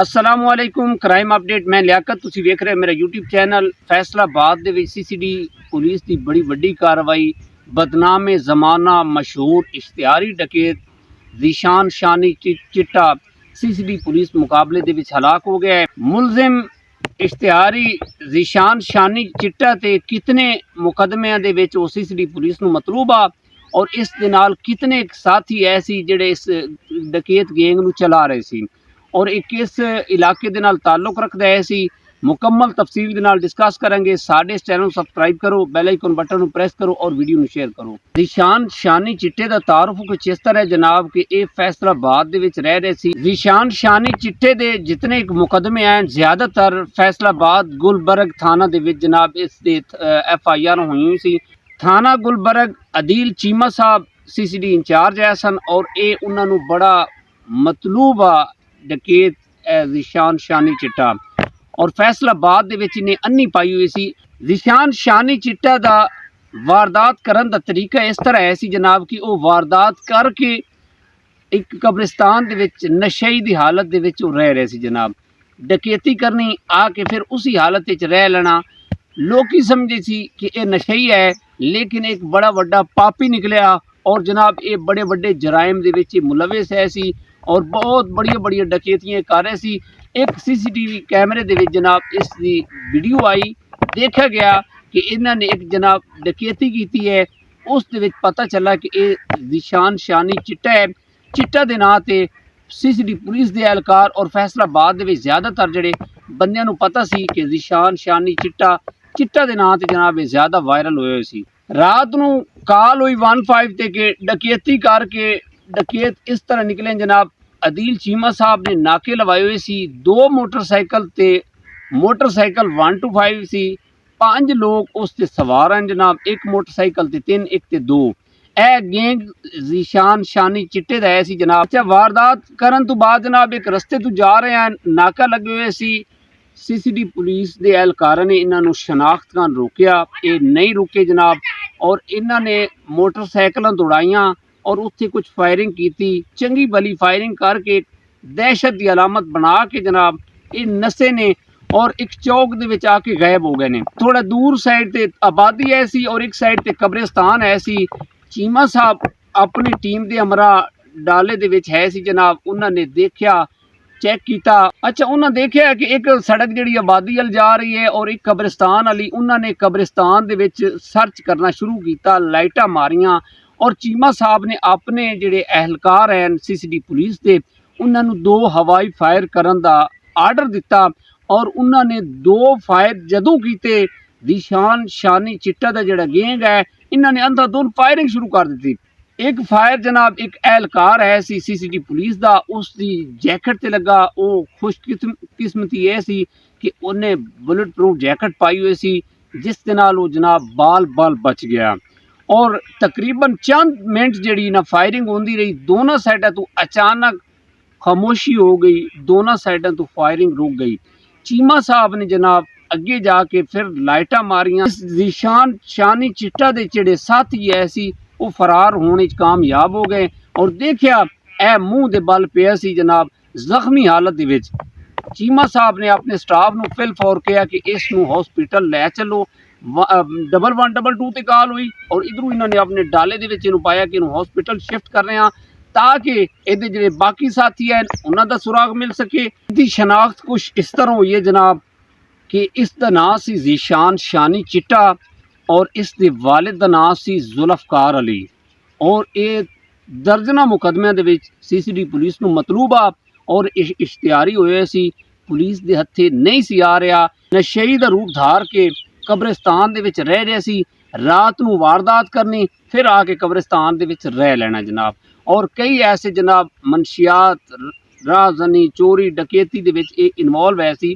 अस्सलामुअलैकुम crime update मैं लियाकत तुसी वेख रहे मेरा यूट्यूब चैनल फैसलाबाद दे विच सीसीडी पुलिस की बड़ी वड्डी कार्रवाई बदनाम जमाना मशहूर इश्तिहारी डकैत ज़ीशान शानी चिट्टा सीसीडी पुलिस मुकाबले दे विच हलाक हो गया है। मुलजिम इश्तिहारी ज़ीशान शानी चिट्टा ते कितने मुकदमियां दे विच ओ सीसीडी पुलिस नूं मतलूब आ और इस दे नाल कितने साथी ऐसी जिहड़े इस डकैत गैंग नूं चला रहे सी और एक किस इलाके दे नाल ताल्लुक रखदा है सी मुकम्मल तफसील दे नाल डिस्कस करेंगे। साडे इस चैनल सब्सक्राइब करो, बेल आइकन बटन नूं प्रेस करो और वीडियो नूं शेयर करो। ज़ीशान शानी चिट्टे दा तारुफ कुछ इस तरह है जनाब कि ये फैसलाबाद दे विच रह रहे सी। ज़ीशान शानी चिट्टे दे जितने मुकदमे हैं ज़्यादातर फैसलाबाद गुलबर्ग थाना दे विच जनाब इस दे FIR हुई सी। थाना गुलबर्ग अदील चीमा साहब CCD इंचार्ज है सन और ये उन्हां नूं बड़ा मतलूब आ डकैत ज़ीशान शानी चिट्टा और फैसलाबाद दे विच इन्हें अन्नी पाई हुई सी। ज़ीशान शानी चिट्टा दा वारदात करन दा तरीका इस तरह है सी जनाब कि वो वारदात करके एक कब्रिस्तान दे विच नशे दी हालत दे विच रह रहे सी जनाब। डकैती करनी आके फिर उसी हालत विच रह लेना। लोग समझे सी कि यह नशई है लेकिन एक बड़ा वड्डा पापी निकलिया और जनाब ये बड़े बड़े जराइम दे विच मुलविस है सी और बहुत बड़िया बड़िया डकैतियां कर रहे सी। एक CCTV कैमरे दे विच जनाब इसकी वीडियो आई, देखा गया कि इन्होंने एक जनाब डकैती की है। उस दे विच पता चला कि ये ज़ीशान शानी चिट्टा है। चिट्टा दे नां ते CCD पुलिस दे एहलकार और फैसलाबाद दे विच ज़्यादातर जिहड़े बंदियां नूं पता सी कि ज़ीशान शानी चिट्टा दे नां ते जनाब ज़्यादा वायरल होए हुए सी। रात नूं कॉल हुई 15 ते कि डकैती करके डकैत इस तरह निकले जनाब। अदील चीमा साहब ने नाके लवाए हुए सी। 2 मोटरसाइकिल ते मोटरसाइकिल 125 सी। 5 लोग उस ते सवार हैं जनाब। एक मोटरसाइकिल ते 3 एक ते 2 ए गैंग ज़ीशान शानी चिट्टे दा है सी जनाब। अच्छा वारदात करन तो बाद जनाब एक रस्ते तो जा रहे हैं, नाका लगे हुए सी। CCD पुलिस दे एहलकारां ने इन्हां नूं शनाख्त करन रोकिया, ये नहीं रुके जनाब और इन्हां ने मोटरसाइकिलां दौड़ाइयां और उत्थे कुछ फायरिंग की। चंगी भली फायरिंग करके दहशत की अलामत बना के जनाब ये नसे ने और एक चौक दे विच आके गायब हो गए ने। थोड़ा दूर साइड ते आबादी है सी और एक साइड ते कब्रिस्तान है सी। चीमा साहब अपनी टीम दे हमरा डाले दे विच है सी जनाब। उन्होंने देखा, चेक किया। अच्छा उन्होंने देखा कि एक सड़क जिहड़ी आबादी अल जा रही है और एक कब्रिस्तान वाली। उन्होंने कब्रिस्तान दे विच सर्च करना शुरू किया, लाइटां मारियां और चीमा साहब ने अपने जिहड़े एहलकार हैं CCD पुलिस के उन्होंने 2 हवाई फायर करन दा आर्डर दिता और उन्होंने 2 फायर जदों कीते ज़ीशान शानी चिट्टा दा जिहड़ा गैंग है इन्होंने अंधाधुंध फायरिंग शुरू कर दी। एक फायर जनाब एक एहलकार है सी CCD पुलिस दा, उसकी जैकेट ते लगा। वो खुशकिस्मती है सी कि उन्हें बुलेट प्रूफ जैकेट पाई हुई सी जिस दे नाल वो जनाब बाल बच गया और तकरीबन चंद मिनट जड़ी ना फायरिंग होती रही। दोनों साइडों तो अचानक खामोशी हो गई, दोनों साइडों तो फायरिंग रुक गई। चीमा साहब ने जनाब अगे जाके फिर लाइटा मारियां। ज़ीशान शानी चिट्टा दे जिहड़े साथी ऐसी वो फरार होने कामयाब हो गए और देखिया ए मुंह दे बल पिया सी जनाब जख्मी हालत दे विच। चीमा साहब ने अपने स्टाफ नूं फिल फौर किया कि इस नूं हॉस्पिटल लै चलो। 1122 ते कॉल हुई और इधरों इन्होंने अपने डाले दे विच इहनूं पाया कि इहनूं हॉस्पिटल शिफ्ट कर रहे हैं ताकि इहदे जिहड़े बाकी साथी हैं उन्हां दा सुराग मिल सके। इसकी शनाख्त कुछ इस तरह हुई है जनाब कि इसका नाम सी ज़ीशान शानी चिट्टा और इसके वालिद का नाम सी जुल्फकार अली और ये दर्जना मुकदमियां दे विच CCD पुलिस नूं मतलूब आ और इश्तिहारी होए सी। पुलिस दे हत्थे नहीं सी आ रहा, नशई दा रूप धार के कब्रिस्तान दे विच रह रहे सी। रात नूं वारदात करनी फिर आके कब्रिस्तान दे विच रह लेना जनाब। और कई ऐसे जनाब मनशियात राहजनी चोरी डकैती दे विच इन्वॉल्व है सी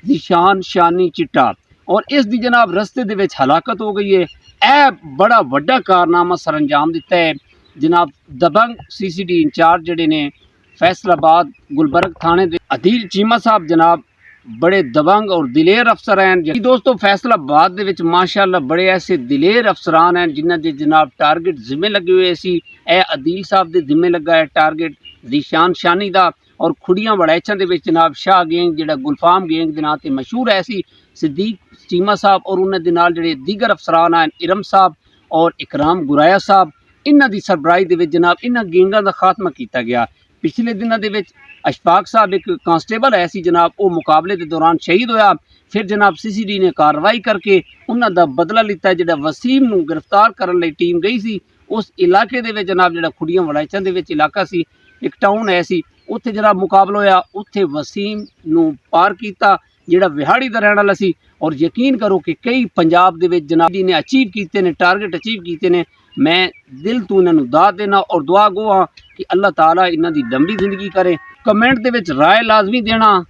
ज़ीशान शानी चिट्टा और इस दी जनाब रस्ते दे विच हलाकत हो गई है। ए बड़ा वड्डा कारनामा सर अंजाम दिता है जनाब। दबंग CCD इंचार्ज जिहड़े ने फैसलाबाद गुलबर्ग थाने दे अदील चीमा साहब जनाब बड़े दबंग और दिलेर अफसर हैं जी दोस्तों। फैसलाबाद दे विच माशाअल्लाह बड़े ऐसे दिलेर अफसरान हैं जिन्हां दे जनाब टारगेट जिम्मे लगे हुए सी। ए अदील साहब दे जिम्मे लगा है टारगेट ज़ीशान शानी दा ਔਰ ਖੁੜੀਆਂ ਵੜੈਚਾਂ ਦੇ ਵਿੱਚ ਜਨਾਬ ਸ਼ਾਹ ਗੈਂਗ ਜਿਹੜਾ ਗੁਲਫਾਮ ਗੈਂਗ ਦੇ ਨਾਂ ਤੇ ਮਸ਼ਹੂਰ ਹੈ ਸੀ ਸਿੱਦੀਕ ਚੀਮਾ ਸਾਹਿਬ ਔਰ ਉਹਨਾਂ ਦੇ ਨਾਲ ਜਿਹੜੇ ਦੀਗਰ ਅਫਸਰਾਨ ਹਨ ਇਰਮ ਸਾਹਿਬ ਔਰ ਇਕਰਾਮ ਗੁਰਾਇਆ ਸਾਹਿਬ ਇਹਨਾਂ ਦੀ ਸਰਬਰਾਹੀ ਦੇ ਵਿੱਚ ਜਨਾਬ ਇਹਨਾਂ ਗੈਂਗਾਂ ਦਾ ਖਾਤਮਾ ਕੀਤਾ ਗਿਆ। ਪਿਛਲੇ ਦਿਨਾਂ ਦੇ ਵਿੱਚ ਅਸ਼ਫਾਕ ਸਾਹਿਬ ਇੱਕ ਕਾਂਸਟੇਬਲ ਹੈ ਸੀ ਜਨਾਬ ਉਹ ਮੁਕਾਬਲੇ ਦੇ ਦੌਰਾਨ ਸ਼ਹੀਦ ਹੋਇਆ। ਫਿਰ ਜਨਾਬ CCD ਨੇ ਕਾਰਵਾਈ ਕਰਕੇ ਉਹਨਾਂ ਦਾ ਬਦਲਾ ਲਿੱਤਾ। ਜਿਹੜਾ ਵਸੀਮ ਨੂੰ ਗ੍ਰਿਫਤਾਰ ਕਰਨ ਲਈ ਟੀਮ ਗਈ ਸੀ ਉਸ ਇਲਾਕੇ ਦੇ ਵਿੱਚ ਜਨਾਬ ਜਿਹੜਾ ਖੁੜੀਆਂ ਵੜੈਚਾਂ ਦੇ ਵਿੱਚ ਇਲਾਕਾ ਸੀ ਇੱਕ ਟਾਊਨ ਹੈ ਸੀ ਉੱਥੇ ਜਨਾਬ ਮੁਕਾਬਲਾ ਹੋਇਆ। ਉੱਥੇ ਵਸੀਮ ਨੂੰ ਪਾਰ ਕੀਤਾ ਜਿਹੜਾ ਵਿਹਾੜੀ ਦਾ ਰਹਿਣ ਵਾਲਾ ਸੀ ਔਰ ਯਕੀਨ ਕਰੋ ਕਿ ਕਈ ਪੰਜਾਬ ਦੇ ਵਿੱਚ ਜਨਾਬ ਜੀ ਨੇ ਅਚੀਵ ਕੀਤੇ ਨੇ ਟਾਰਗੇਟ ਅਚੀਵ ਕੀਤੇ ਨੇ। ਮੈਂ ਦਿਲ ਤੋਂ ਇਹਨਾਂ ਨੂੰ ਦਾਤ ਦੇਣਾ ਔਰ ਦੁਆ ਗੋ ਹਾਂ ਕਿ ਅੱਲਾਹ ਤਾਲਾ ਇਹਨਾਂ ਦੀ ਲੰਬੀ ਜ਼ਿੰਦਗੀ ਕਰੇ। ਕਮੈਂਟ ਦੇ ਵਿੱਚ ਰਾਏ ਲਾਜ਼ਮੀ ਦੇਣਾ।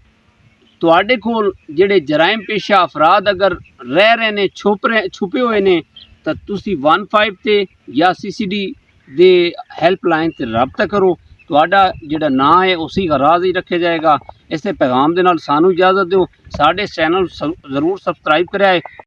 ਤੁਹਾਡੇ ਕੋਲ ਜਿਹੜੇ ਜਰਾਇਮ ਪੇਸ਼ਾ ਅਫਰਾਦ ਅਗਰ ਰਹਿ ਰਹੇ ਨੇ ਛੁਪੇ ਹੋਏ ਨੇ ਤਾਂ ਤੁਸੀਂ 15 ਤੇ ਜਾਂ CCD ਦੇ ਹੈਲਪਲਾਈਨ ਤੇ ਰਾਬਤਾ ਕਰੋ। ਤੁਹਾਡਾ ਜਿਹੜਾ ਨਾਂ ਹੈ ਉਸੇ ਦਾ ਰਾਜ਼ ਹੀ ਰੱਖਿਆ ਜਾਏਗਾ। ਇਸੇ ਪੈਗਾਮ ਦੇ ਨਾਲ ਸਾਨੂੰ ਇਜਾਜ਼ਤ ਦਿਓ। ਸਾਡੇ ਚੈਨਲ ਜ਼ਰੂਰ ਸਬਸਕ੍ਰਾਈਬ ਕਰਿਆ ਹੈ।